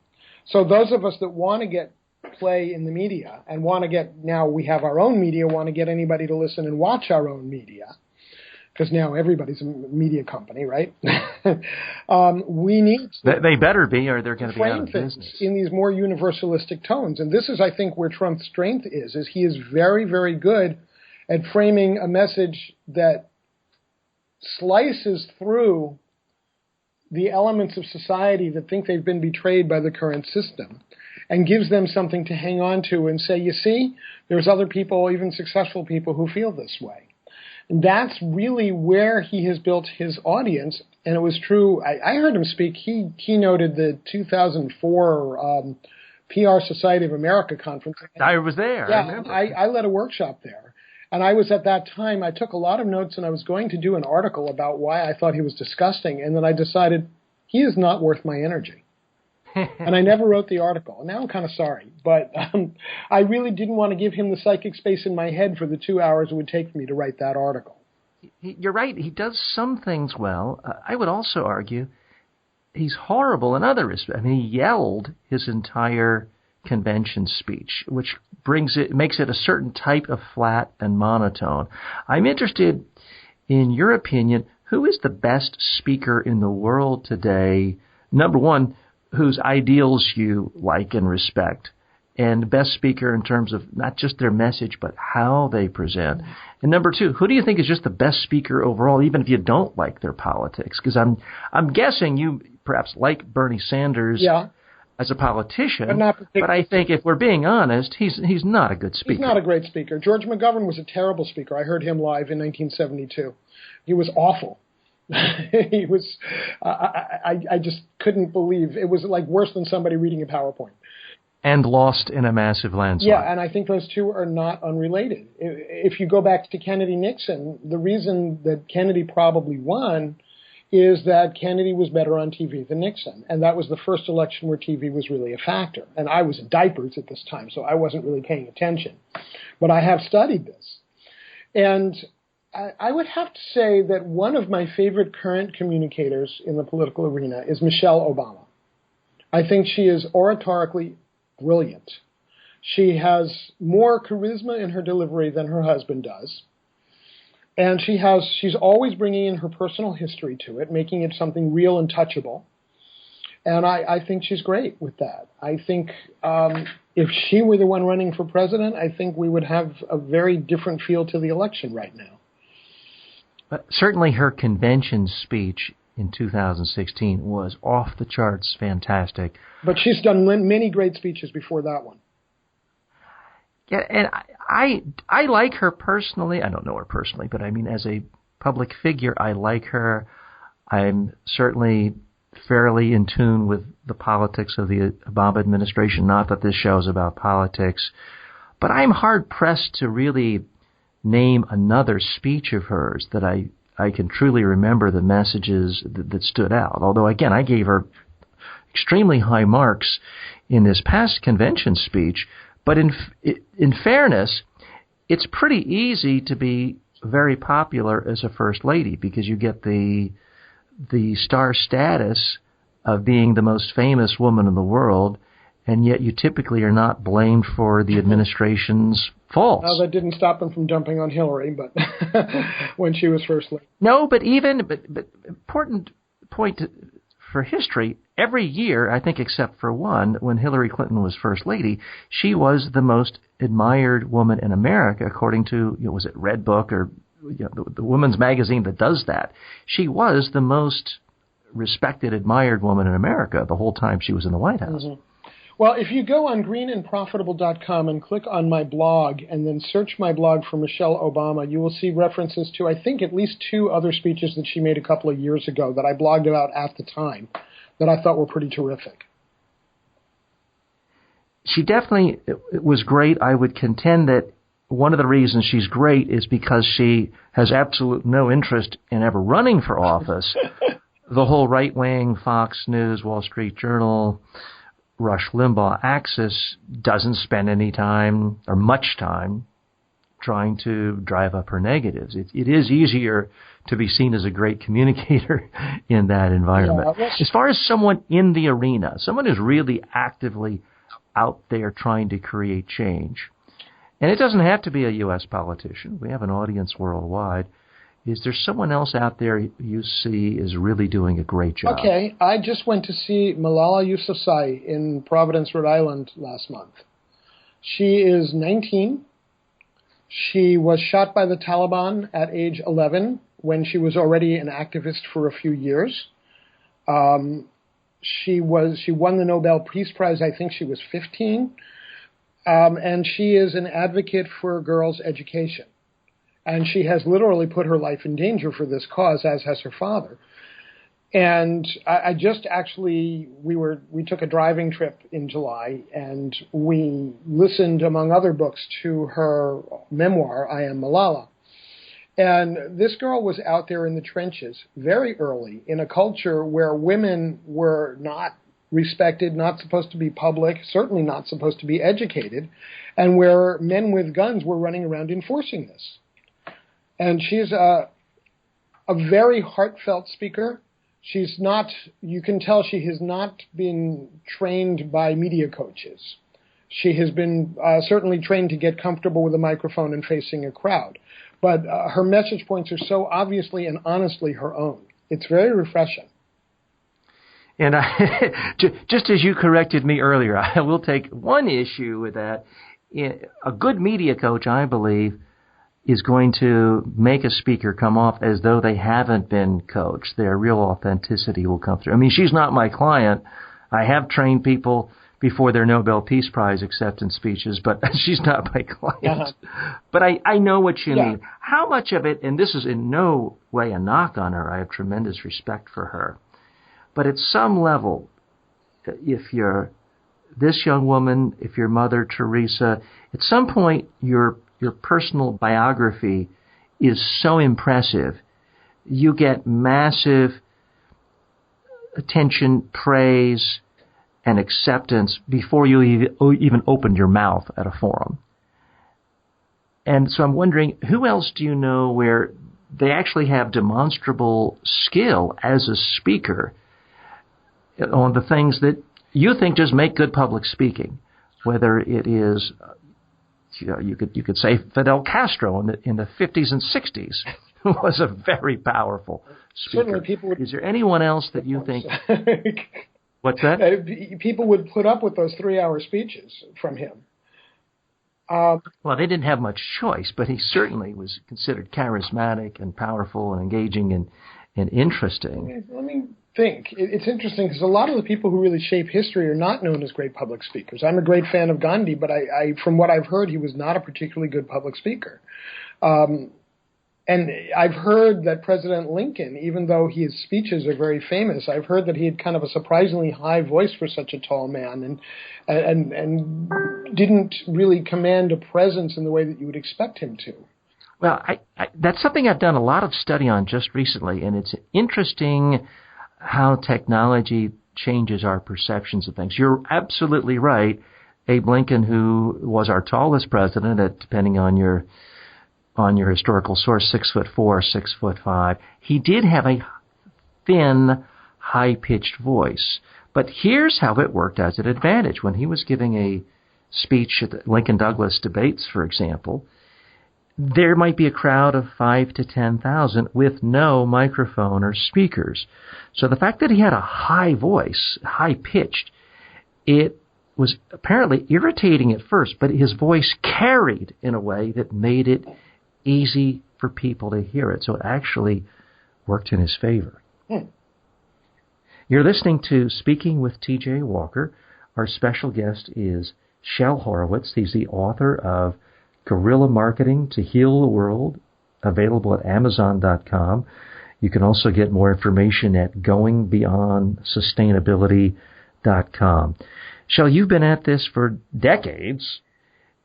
So those of us that want to get play in the media and want to get, now we have our own media, want to get anybody to listen and watch our own media, because now everybody's a media company, right? We need to they better be, or they're going to be out of things business. in these more universalistic tones. And this is, I think, where Trump's strength is he is very, very good at framing a message that slices through the elements of society that think they've been betrayed by the current system and gives them something to hang on to and say, you see, there's other people, even successful people, who feel this way. And that's really where he has built his audience. And it was true. I heard him speak. He keynoted the 2004 PR Society of America conference. I was there. Yeah, I remember. I led a workshop there. And I was at that time, I took a lot of notes, and I was going to do an article about why I thought he was disgusting. And then I decided he is not worth my energy. And I never wrote the article. And now I'm kind of sorry. But I really didn't want to give him the psychic space in my head for the 2 hours it would take for me to write that article. You're right. He does some things well. I would also argue he's horrible in other respects. I mean, he yelled his entire convention speech, which makes it a certain type of flat and monotone. I'm interested in your opinion. Who is the best speaker in the world today? Number one, whose ideals you like and respect, and best speaker in terms of not just their message, but how they present. And number two, who do you think is just the best speaker overall, even if you don't like their politics? Because I'm guessing you perhaps like Bernie Sanders as a politician, but I think if we're being honest, he's not a good speaker. He's not a great speaker. George McGovern was a terrible speaker. I heard him live in 1972. He was awful. He was. I just couldn't believe it was like worse than somebody reading a PowerPoint. And lost in a massive landslide. Yeah, and I think those two are not unrelated. If you go back to Kennedy-Nixon, the reason that Kennedy probably won is that Kennedy was better on TV than Nixon, and that was the first election where TV was really a factor. And I was in diapers at this time, so I wasn't really paying attention. But I have studied this, and I would have to say that one of my favorite current communicators in the political arena is Michelle Obama. I think she is oratorically brilliant. She has more charisma in her delivery than her husband does. And she's always bringing in her personal history to it, making it something real and touchable. And I think she's great with that. I think if she were the one running for president, I think we would have a very different feel to the election right now. Certainly her convention speech in 2016 was off the charts fantastic. But she's done many great speeches before that one. Yeah, and I like her personally. I don't know her personally, but I mean as a public figure, I like her. I'm certainly fairly in tune with the politics of the Obama administration. Not that this show is about politics, but I'm hard-pressed to really name another speech of hers that I can truly remember the messages that stood out. Although, again, I gave her extremely high marks in this past convention speech. But in fairness, it's pretty easy to be very popular as a first lady because you get the star status of being the most famous woman in the world, and yet you typically are not blamed for the administration's faults. Well, that didn't stop them from dumping on Hillary, but when she was first lady. No, but important point for history, every year, I think except for one, when Hillary Clinton was first lady, she was the most admired woman in America, according to, was it Red Book or the women's magazine that does that. She was the most respected, admired woman in America the whole time she was in the White House. Mm-hmm. Well, if you go on greenandprofitable.com and click on my blog and then search my blog for Michelle Obama, you will see references to, I think, at least 2 other speeches that she made a couple of years ago that I blogged about at the time that I thought were pretty terrific. She definitely was great. I would contend that one of the reasons she's great is because she has absolute no interest in ever running for office. the whole right-wing Fox News, Wall Street Journal, Rush Limbaugh axis doesn't spend any time or much time trying to drive up her negatives. It is easier to be seen as a great communicator in that environment. Yeah, as far as someone in the arena, someone who's really actively out there trying to create change, and it doesn't have to be a U.S. politician. We have an audience worldwide. Is there someone else out there you see is really doing a great job? Okay, I just went to see Malala Yousafzai in Providence, Rhode Island last month. She is 19. She was shot by the Taliban at age 11 when she was already an activist for a few years. She won the Nobel Peace Prize, I think she was 15. And she is an advocate for girls' education. And she has literally put her life in danger for this cause, as has her father. And I just actually, we took a driving trip in July, and we listened, among other books, to her memoir, I Am Malala. And this girl was out there in the trenches very early in a culture where women were not respected, not supposed to be public, certainly not supposed to be educated, and where men with guns were running around enforcing this. And she's a very heartfelt speaker. She's not, you can tell she has not been trained by media coaches. She has been certainly trained to get comfortable with a microphone and facing a crowd. But her message points are so obviously and honestly her own. It's very refreshing. And just as you corrected me earlier, I will take one issue with that. A good media coach, I believe, is going to make a speaker come off as though they haven't been coached. Their real authenticity will come through. I mean, she's not my client. I have trained people before their Nobel Peace Prize acceptance speeches, but she's not my client. But I know what you mean. How much of it, and this is in no way a knock on her, I have tremendous respect for her, but at some level, if you're this young woman, if you're Mother Teresa, at some point your personal biography is so impressive, you get massive attention, praise, and acceptance before you even open your mouth at a forum. And so I'm wondering, who else do you know where they actually have demonstrable skill as a speaker on the things that you think just make good public speaking, whether it is, you could say Fidel Castro in the 50s and 60s was a very powerful speaker. Is there anyone else that you think? What's that? People would put up with those 3-hour speeches from him. Well, they didn't have much choice, but he certainly was considered charismatic and powerful and engaging and interesting. Let me think. It's interesting because a lot of the people who really shape history are not known as great public speakers. I'm a great fan of Gandhi, but I from what I've heard, he was not a particularly good public speaker. And I've heard that President Lincoln, even though his speeches are very famous, I've heard that he had kind of a surprisingly high voice for such a tall man and didn't really command a presence in the way that you would expect him to. Well, that's something I've done a lot of study on just recently, and it's interesting how technology changes our perceptions of things. You're absolutely right. Abe Lincoln, who was our tallest president, depending on your historical source, 6'4", 6'5", he did have a thin, high-pitched voice. But here's how it worked as an advantage. When he was giving a speech at the Lincoln-Douglas debates, for example, there might be a crowd of 5,000 to 10,000 with no microphone or speakers. So the fact that he had a high voice, high-pitched, it was apparently irritating at first, but his voice carried in a way that made it easy for people to hear it. So it actually worked in his favor. You're listening to Speaking with T.J. Walker. Our special guest is Shel Horowitz. He's the author of Guerrilla Marketing to Heal the World, available at Amazon.com. You can also get more information at goingbeyondsustainability.com. Shel, you've been at this for decades.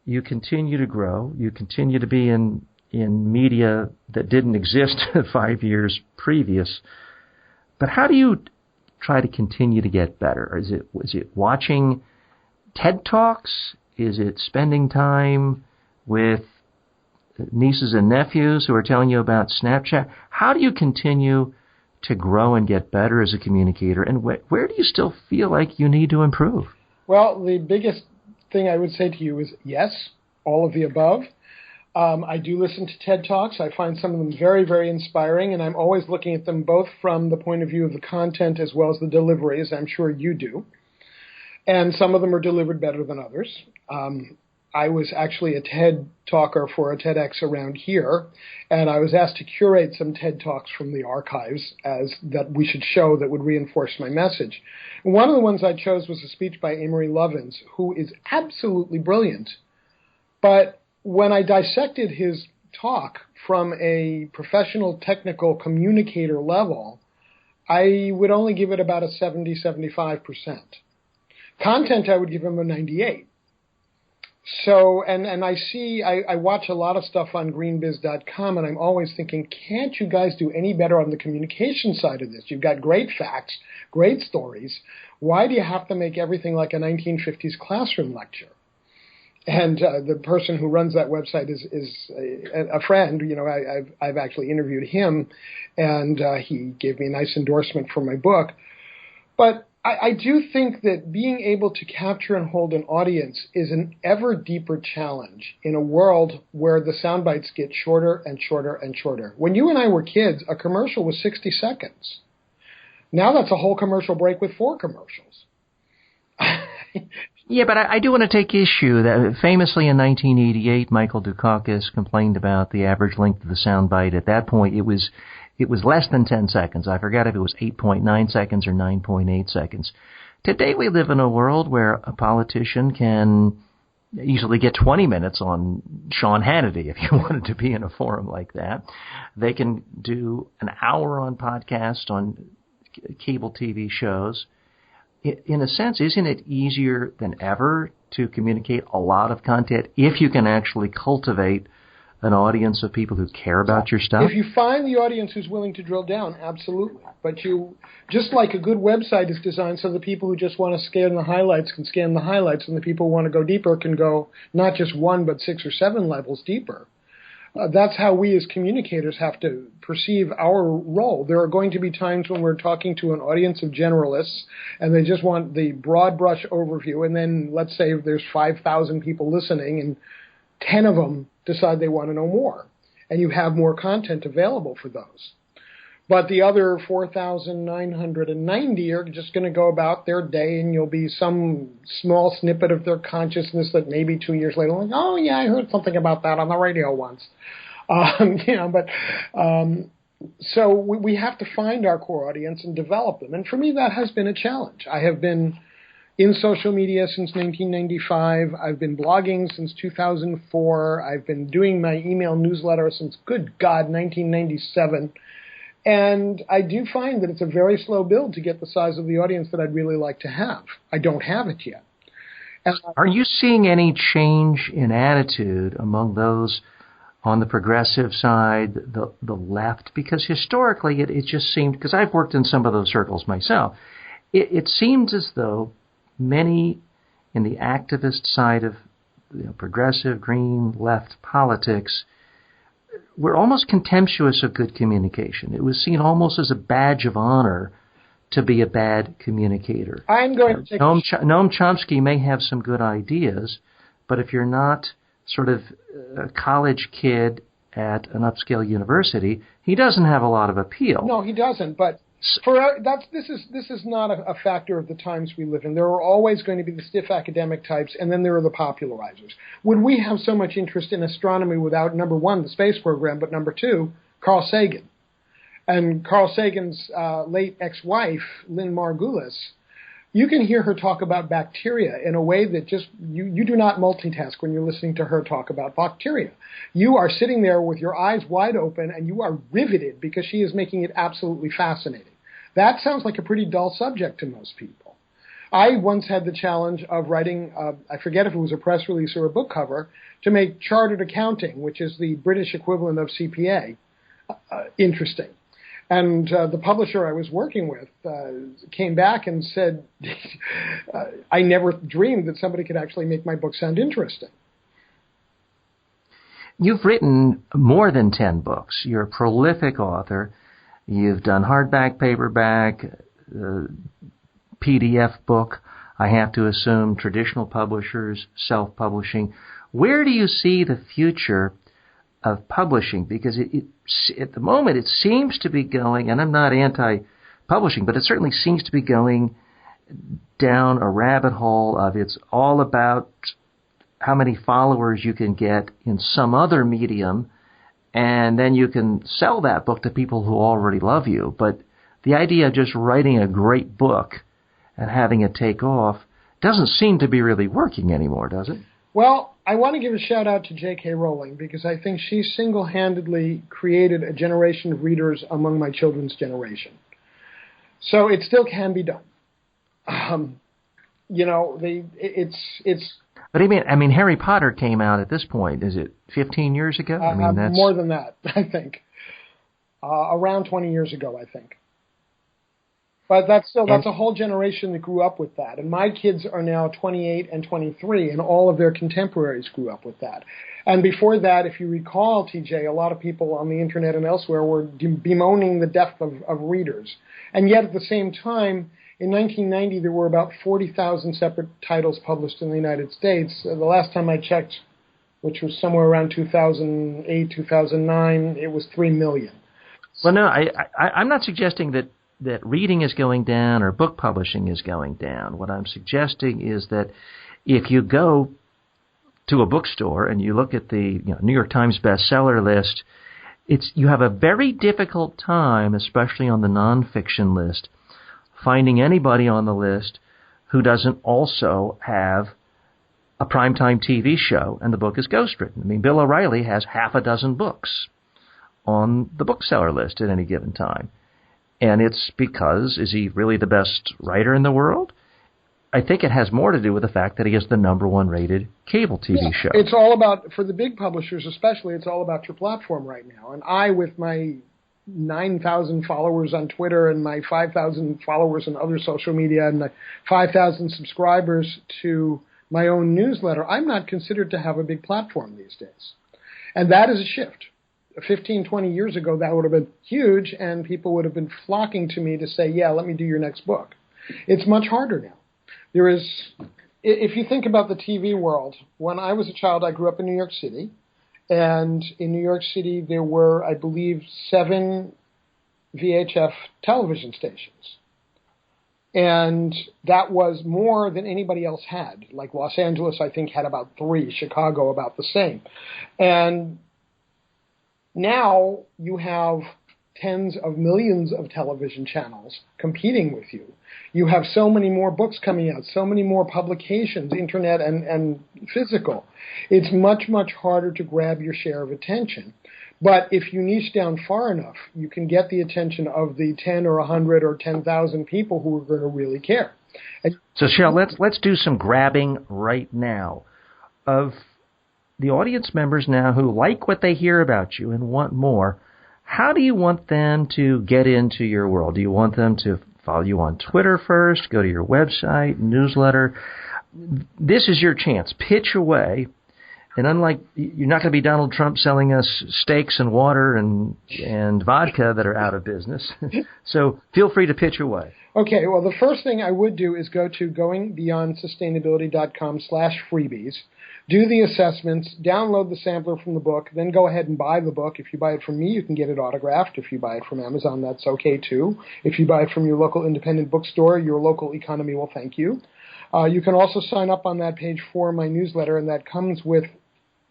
You continue to grow. You continue to be in media that didn't exist 5 years previous. But how do you try to continue to get better? Is it watching TED Talks? Is it spending time with nieces and nephews who are telling you about Snapchat? How do you continue to grow and get better as a communicator? And where do you still feel like you need to improve? Well, the biggest thing I would say to you is yes, all of the above. I do listen to TED Talks. I find some of them very, very inspiring, and I'm always looking at them both from the point of view of the content as well as the delivery, as I'm sure you do. And some of them are delivered better than others. I was actually a TED talker for a TEDx around here, and I was asked to curate some TED Talks from the archives as that we should show that would reinforce my message. And one of the ones I chose was a speech by Amory Lovins, who is absolutely brilliant. But when I dissected his talk from a professional technical communicator level, I would only give it about a 70-75%. Content, I would give him a 98. So, and I watch a lot of stuff on greenbiz.com, and I'm always thinking, can't you guys do any better on the communication side of this? You've got great facts, great stories. Why do you have to make everything like a 1950s classroom lecture? And the person who runs that website is a friend. You know, I've actually interviewed him, and he gave me a nice endorsement for my book. But I do think that being able to capture and hold an audience is an ever deeper challenge in a world where the sound bites get shorter and shorter and shorter. When you and I were kids, a commercial was 60 seconds. Now that's a whole commercial break with 4 commercials. Yeah, but I do want to take issue that famously in 1988, Michael Dukakis complained about the average length of the soundbite. At that point, it was less than 10 seconds. I forgot if it was 8.9 seconds or 9.8 seconds. Today, we live in a world where a politician can easily get 20 minutes on Sean Hannity if you wanted to be in a forum like that. They can do an hour on podcast on cable TV shows. In a sense, isn't it easier than ever to communicate a lot of content if you can actually cultivate an audience of people who care about your stuff? If you find the audience who's willing to drill down, absolutely. But you, just like a good website is designed so the people who just want to scan the highlights can scan the highlights, and the people who want to go deeper can go not just 1 but 6 or 7 levels deeper. That's how we as communicators have to perceive our role. There are going to be times when we're talking to an audience of generalists and they just want the broad brush overview, and then let's say there's 5,000 people listening and 10 of them decide they want to know more, and you have more content available for those. But the other 4,990 are just going to go about their day, and you'll be some small snippet of their consciousness that maybe 2 years later, like, oh yeah, I heard something about that on the radio once. So we have to find our core audience and develop them. And for me, that has been a challenge. I have been in social media since 1995. I've been blogging since 2004. I've been doing my email newsletter since, good God, 1997. And I do find that it's a very slow build to get the size of the audience that I'd really like to have. I don't have it yet. Are you seeing any change in attitude among those on the progressive side, the left? Because historically it just seemed, because I've worked in some of those circles myself, it seemed as though many in the activist side of progressive, green, left politics were almost contemptuous of good communication. It was seen almost as a badge of honor to be a bad communicator. I'm going to take Noam Chomsky may have some good ideas, but if you're not sort of a college kid at an upscale university, he doesn't have a lot of appeal. No, he doesn't. But this is not a factor of the times we live in. There are always going to be the stiff academic types, and then there are the popularizers. Would we have so much interest in astronomy without, number one, the space program, but number two, Carl Sagan? And Carl Sagan's late ex-wife, Lynn Margulis, you can hear her talk about bacteria in a way that just, you do not multitask when you're listening to her talk about bacteria. You are sitting there with your eyes wide open and you are riveted because she is making it absolutely fascinating. That sounds like a pretty dull subject to most people. I once had the challenge of writing, I forget if it was a press release or a book cover, to make chartered accounting, which is the British equivalent of CPA, interesting. And the publisher I was working with came back and said, I never dreamed that somebody could actually make my book sound interesting. You've written more than 10 books. You're a prolific author. You've done hardback, paperback, PDF book. I have to assume traditional publishers, self-publishing. Where do you see the future of publishing? Because at the moment it seems to be going, and I'm not anti-publishing, but it certainly seems to be going down a rabbit hole of it's all about how many followers you can get in some other medium, and then you can sell that book to people who already love you. But the idea of just writing a great book and having it take off doesn't seem to be really working anymore, does it? Well, I want to give a shout out to J.K. Rowling because I think she single-handedly created a generation of readers among my children's generation. So it still can be done. It's. But I mean, Harry Potter came out at this point. Is it 15 years ago? I mean, that's more than that, I think. Around 20 years ago, I think. But that's a whole generation that grew up with that. And my kids are now 28 and 23, and all of their contemporaries grew up with that. And before that, if you recall, TJ, a lot of people on the internet and elsewhere were bemoaning the death of readers. And yet at the same time, in 1990, there were about 40,000 separate titles published in the United States. The last time I checked, which was somewhere around 2008, 2009, it was 3 million. Well, no, I'm not suggesting that reading is going down or book publishing is going down. What I'm suggesting is that if you go to a bookstore and you look at the New York Times bestseller list, you have a very difficult time, especially on the nonfiction list, finding anybody on the list who doesn't also have a primetime TV show and the book is ghostwritten. I mean, Bill O'Reilly has half a dozen books on the bookseller list at any given time. And it's because, is he really the best writer in the world? I think it has more to do with the fact that he is the #1 rated cable TV show. It's all about, for the big publishers especially, it's all about your platform right now. And I, with my 9,000 followers on Twitter and my 5,000 followers on other social media and my 5,000 subscribers to my own newsletter, I'm not considered to have a big platform these days. And that is a shift. 15, 20 years ago, that would have been huge, and people would have been flocking to me to say, yeah, let me do your next book. It's much harder now. If you think about the TV world, when I was a child, I grew up in New York City. And in New York City, there were, I believe, 7 VHF television stations. And that was more than anybody else had. Like Los Angeles, I think, had about 3. Chicago, about the same. And now you have tens of millions of television channels competing with you. You have so many more books coming out, so many more publications, internet and physical. It's much, much harder to grab your share of attention. But if you niche down far enough, you can get the attention of the 10 or 100 or 10,000 people who are going to really care. So, Cheryl, let's do some grabbing right now of the audience members now who like what they hear about you and want more. How do you want them to get into your world? Do you want them to follow you on Twitter first, go to your website, newsletter? This is your chance. Pitch away. And unlike, you're not going to be Donald Trump selling us steaks and water and vodka that are out of business. So feel free to pitch away. Okay, well, the first thing I would do is go to goingbeyondsustainability.com/freebies. Do the assessments, download the sampler from the book, then go ahead and buy the book. If you buy it from me, you can get it autographed. If you buy it from Amazon, that's okay too. If you buy it from your local independent bookstore, your local economy will thank you. You can also sign up on that page for my newsletter, and that comes with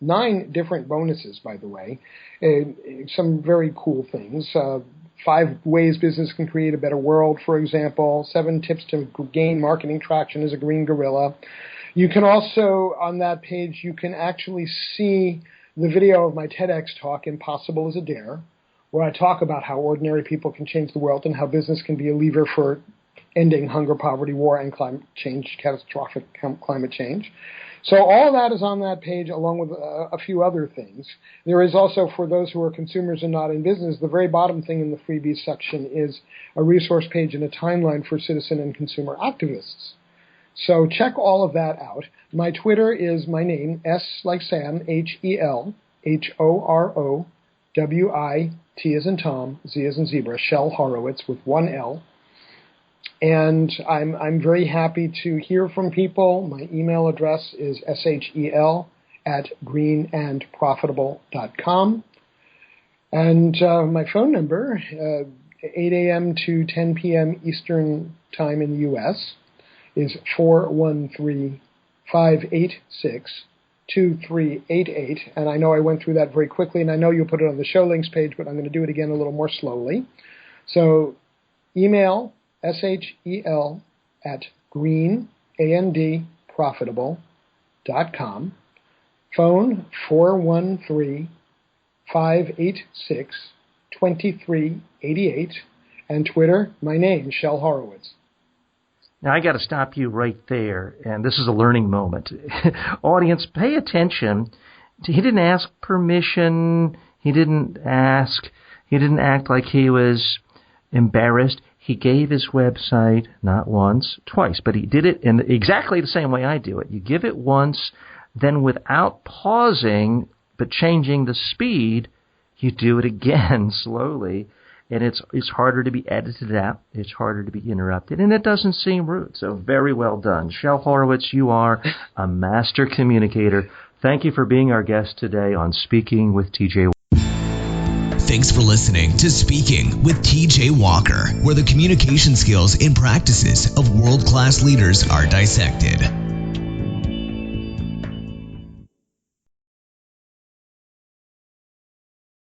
9 different bonuses, by the way. Some very cool things. 5 ways business can create a better world, for example. 7 tips to gain marketing traction as a green gorilla. You can also, on that page, you can actually see the video of my TEDx talk, Impossible as a Dare, where I talk about how ordinary people can change the world and how business can be a lever for ending hunger, poverty, war, and climate change, catastrophic climate change. So all that is on that page, along with a few other things. There is also, for those who are consumers and not in business, the very bottom thing in the freebies section is a resource page and a timeline for citizen and consumer activists. So check all of that out. My Twitter is my name, S like Sam, H-E-L, H-O-R-O-W-I-T as in Tom, Z as in zebra, Shel Horowitz with one L. And I'm very happy to hear from people. My email address is shel@greenandprofitable.com. And my phone number, 8 a.m. to 10 p.m. Eastern Time in the U.S., is 413-586-2388. And I know I went through that very quickly, and I know you'll put it on the show links page, but I'm going to do it again a little more slowly. So email shel@greenandprofitable.com. Phone 413-586-2388. And Twitter, my name, Shel Horowitz. Now, I got to stop you right there, and this is a learning moment. Audience, pay attention. He didn't ask permission. He didn't act like he was embarrassed. He gave his website not once, twice, but he did it in exactly the same way I do it. You give it once, then without pausing but changing the speed, you do it again slowly. And it's harder to be edited out. It's harder to be interrupted. And it doesn't seem rude. So very well done. Shel Horowitz, you are a master communicator. Thank you for being our guest today on Speaking with TJ. Thanks for listening to Speaking with TJ Walker, where the communication skills and practices of world-class leaders are dissected.